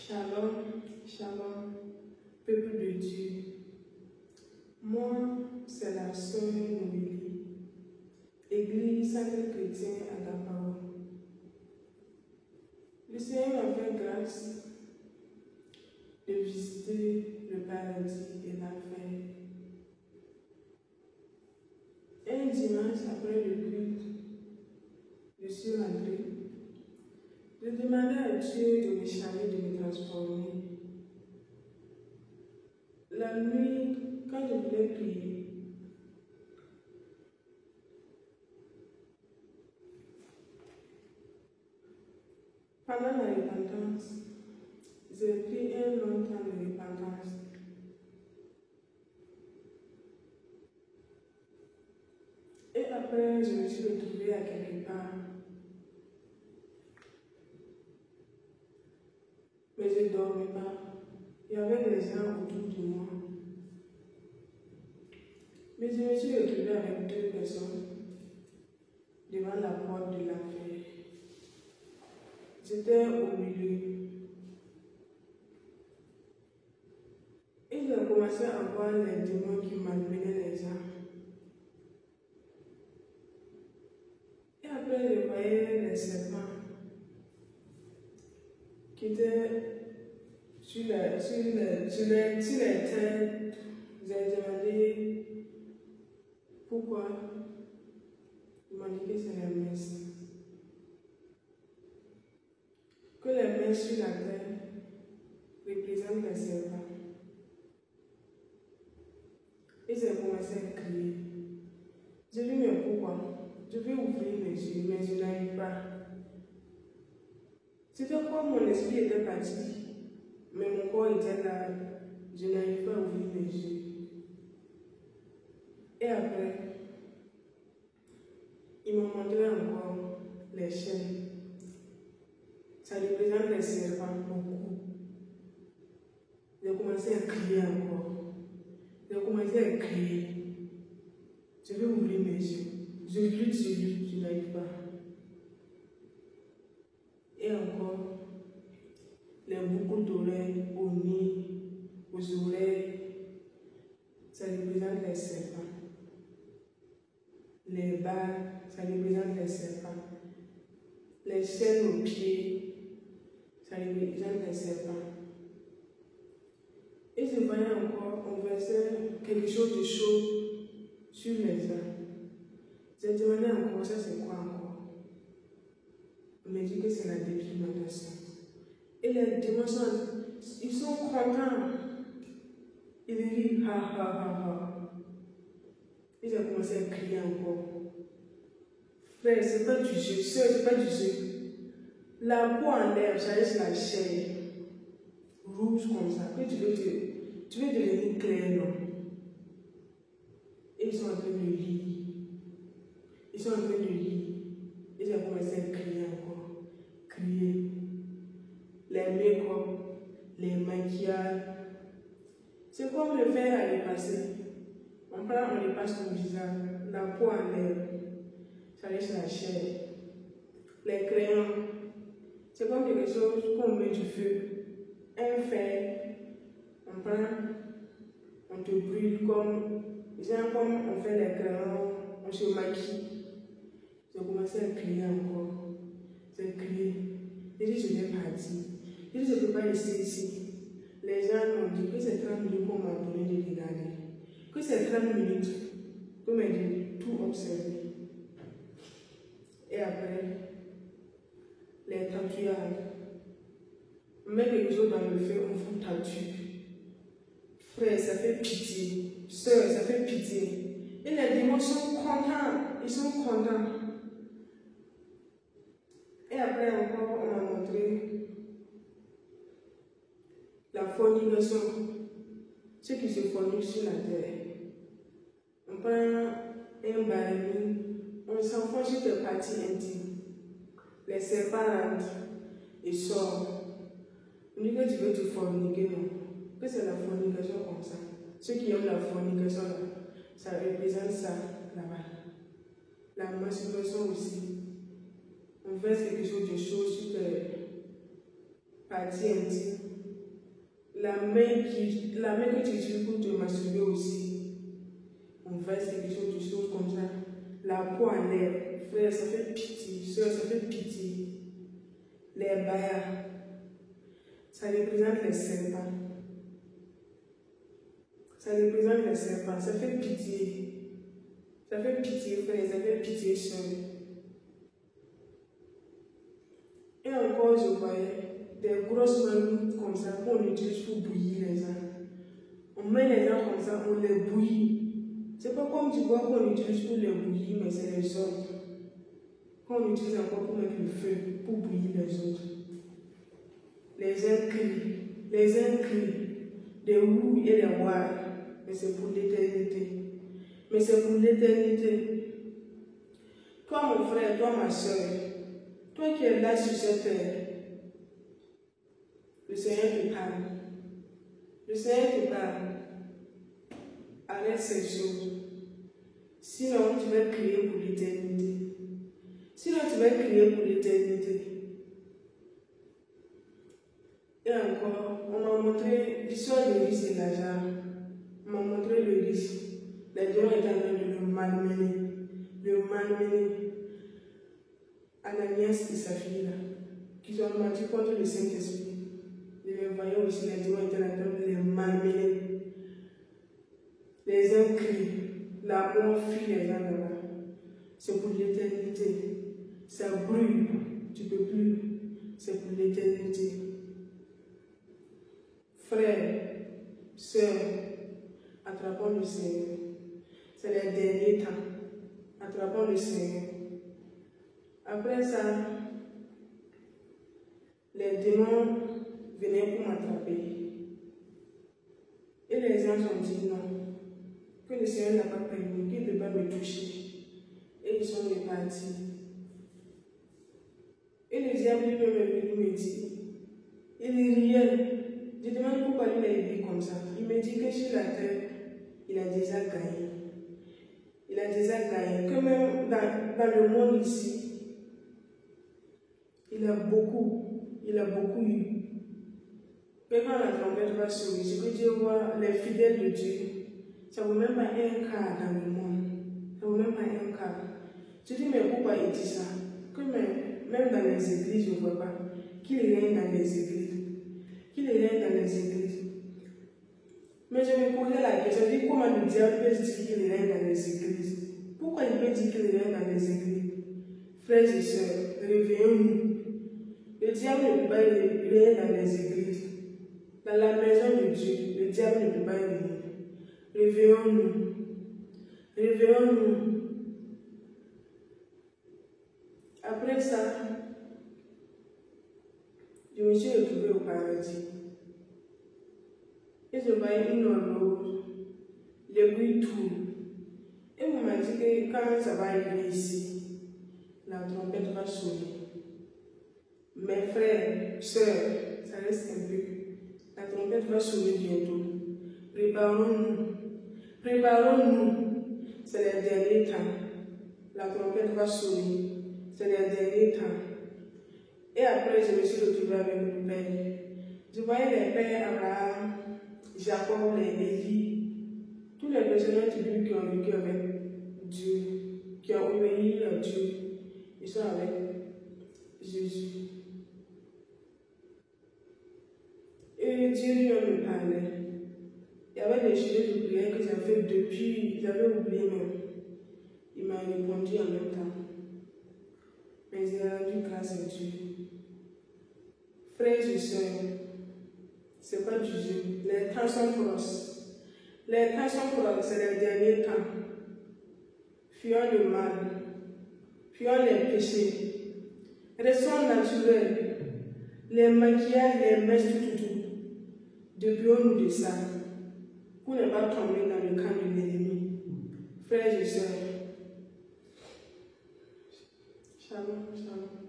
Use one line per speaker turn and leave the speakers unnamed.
Shalom, shalom, peuple de Dieu. Moi, c'est la sœur Noélie, Église Sacré Chrétien à la parole. Le Seigneur m'a fait grâce de visiter le paradis et l'enfer. Un dimanche après le culte, je suis rentrée. Je demandais à Dieu de me changer, de me transformer. La nuit, quand je voulais prier, pendant la repentance, j'ai pris un long temps de repentance. Et après, je me suis retrouvée à quelque part. Mais je ne dormais pas. Il y avait des gens autour de moi. Mais je me suis retrouvée avec deux personnes devant la porte de l'enfer. J'étais au milieu. Et j'ai commencé à voir les démons qui malmenaient les gens. Et après, je voyais les serpents qui étaient sur les têtes. J'ai demandé pourquoi. Ils m'ont dit que c'est les messes. Que les messes sur la terre représentent les serpents. Et j'ai commencé à crier. J'ai dit, mais pourquoi? Je vais ouvrir mes yeux, mais je n'arrive pas. C'était comme mon esprit était parti, mais mon corps était là. Je n'arrive pas à ouvrir mes yeux. Et après, ils m'ont montré encore les chaînes. Ça représente les serpents, beaucoup. J'ai commencé à crier encore. J'ai commencé à crier. Je vais ouvrir mes yeux. Je lutte, je n'arrive pas. Et encore, les boucles d'oreilles au nez, aux oreilles, ça représente les serpents. Les barres, ça représente les serpents. Les chaînes aux pieds, ça représente les serpents. Et je voyais encore, on versait quelque chose de chaud sur les gens. J'ai demandé encore, ça c'est quoi encore? On m'a dit que c'est la dépigmentation. Et les démons ils sont contents. Ils rient, ha ha ha ha. Et j'ai commencé à crier encore. Frère, c'est pas du jeu, soeur, c'est pas du jeu. La peau en l'air, ça reste la chair. Rouge comme ça. Puis tu veux devenir clair, non? Et ils sont en train de rire. Ils sont en train de rire. Et j'ai commencé à crier encore. Crier. Les make-up, les maquillages. C'est comme le fer à repasser. On prend, on repasse ton visage. La peau en l'air. Ça reste la chair. Les crayons. C'est comme quelque chose qu'on met du feu. Un fer. On prend, on te brûle comme on fait les crayons, on se maquille. J'ai commencé à crier encore. J'ai crié. J'ai dit, je vais partir. J'ai dit, je ne peux pas rester ici. Les gens m'ont dit que c'est 30 minutes qu'on m'a donné de regarder. Que c'est 30 minutes qu'on m'a dit tout observer. Et après, les tatouages. On met quelque chose dans le feu, on vous tatue. Frère, ça fait pitié. Sœur, ça fait pitié. Et les démons sont contents. Ils sont contents. Et après encore, on m'a montré la fornication. Ce qui se fornit sur la terre. On prend un baril, on s'enfonce sur des parties intimes. Les serpents rentrent et sortent. On dit que tu veux te forniquer, non? Que c'est la fornication comme ça. Ceux qui aiment la fornication, là, ça représente ça là-bas. La masturbation aussi. On verse quelque chose de chaud sur les parties intimes. la main que tu utilises pour te masturber aussi, on verse quelque chose de choses comme ça. La peau en l'air, frère, ça fait pitié, soeur, ça fait pitié. Les bayas, ça représente les serpents. Ça représente les serpents, ça fait pitié. Ça fait pitié, frère, ça fait pitié, soeur. Et encore, je voyais des grosses mains comme ça qu'on utilise pour bouillir les gens. On met les gens comme ça, on les bouillit. C'est pas comme du bois qu'on utilise pour les bouillir, mais c'est les autres. Qu'on utilise encore pour mettre le feu, pour bouillir les autres. Les uns crient, des ouïes et des voix, mais c'est pour l'éternité. Mais c'est pour l'éternité. Toi, mon frère, toi, ma soeur, toi qui es là sur cette terre, le Seigneur te parle. Le Seigneur te parle. Arrête ces choses. Sinon, tu vas crier pour l'éternité. Sinon, tu vas crier pour l'éternité. Et encore, on m'a montré l'histoire de Riz et Lazare. On m'a montré le Riz. Les démons étaient en train de le malmener. Le malmener. Ananias et sa fille là, qui ont menti contre le Saint-Esprit. Je les voyais aussi, les démons étaient en train de les malmener. Les uns crient, la mort fuit les gens là-bas. C'est pour l'éternité. Ça brûle, tu ne peux plus. C'est pour l'éternité. Frères, sœurs, attrapons le Seigneur. C'est les derniers temps. Attrapons le Seigneur. Après ça, les démons venaient pour m'attraper. Et les gens ont dit non, que le Seigneur n'a pas permis, qu'il ne peut pas me toucher. Et ils sont repartis. Et le diable lui-même est venu me dire, il riait. Je demande pourquoi il a dit comme ça. Il me dit que sur la terre, il a déjà gagné. Il a déjà gagné. Que même dans le monde ici, il a beaucoup eu. Mais quand la trompette va sonner, ce que Dieu voit, les fidèles de Dieu, ça ne vaut même pas un quart dans le monde. Ça ne vaut même pas un quart. Tu dis, mais pourquoi il dit ça? Que même dans les églises, je ne vois pas qu'il règne dans les églises. Qu'il règne dans les églises. Mais je me posais la question, je dis, comment le diable peut dire qu'il règne dans les églises? Pourquoi il peut dire qu'il règne dans les églises? Frères et sœurs, réveillons-nous. Le diable ne peut pas régner dans les églises. Dans la maison de Dieu, le diable ne peut pas régner. Réveillons-nous. Réveillons-nous. Après ça, je me suis retrouvée au paradis. Et je voyais une horloge, l'aiguille tourne. Et on m'a dit que quand ça va arriver ici, la trompette va sonner. Mes frères, sœurs, ça reste un peu. La trompette va sonner bientôt. Préparons-nous. Préparons-nous. C'est les derniers temps. La trompette va sonner. C'est les derniers temps. Et après, je me suis retrouvée avec le Père. Je voyais les pères Abraham, Jacob, les Élie, tous les personnages bibliques qui ont vécu avec Dieu, qui ont obéi à Dieu. Ils sont avec Jésus. Et Dieu lui-même me parlait. Il y avait des sujets de prière que j'avais fait depuis, j'avais oublié même. Il m'a répondu en même temps. Mais j'ai rendu grâce à Dieu. Frères et sœurs, ce n'est pas du jeu. Les temps sont proches. Les temps sont proches, c'est les derniers temps. Fuyons le mal. Fuyons les péchés. Restons naturels. Les maquillages, les mèches, tout. Débuons-nous de ça. Pour ne pas tomber dans le camp de l'ennemi. Frères et sœurs, shalom, shalom.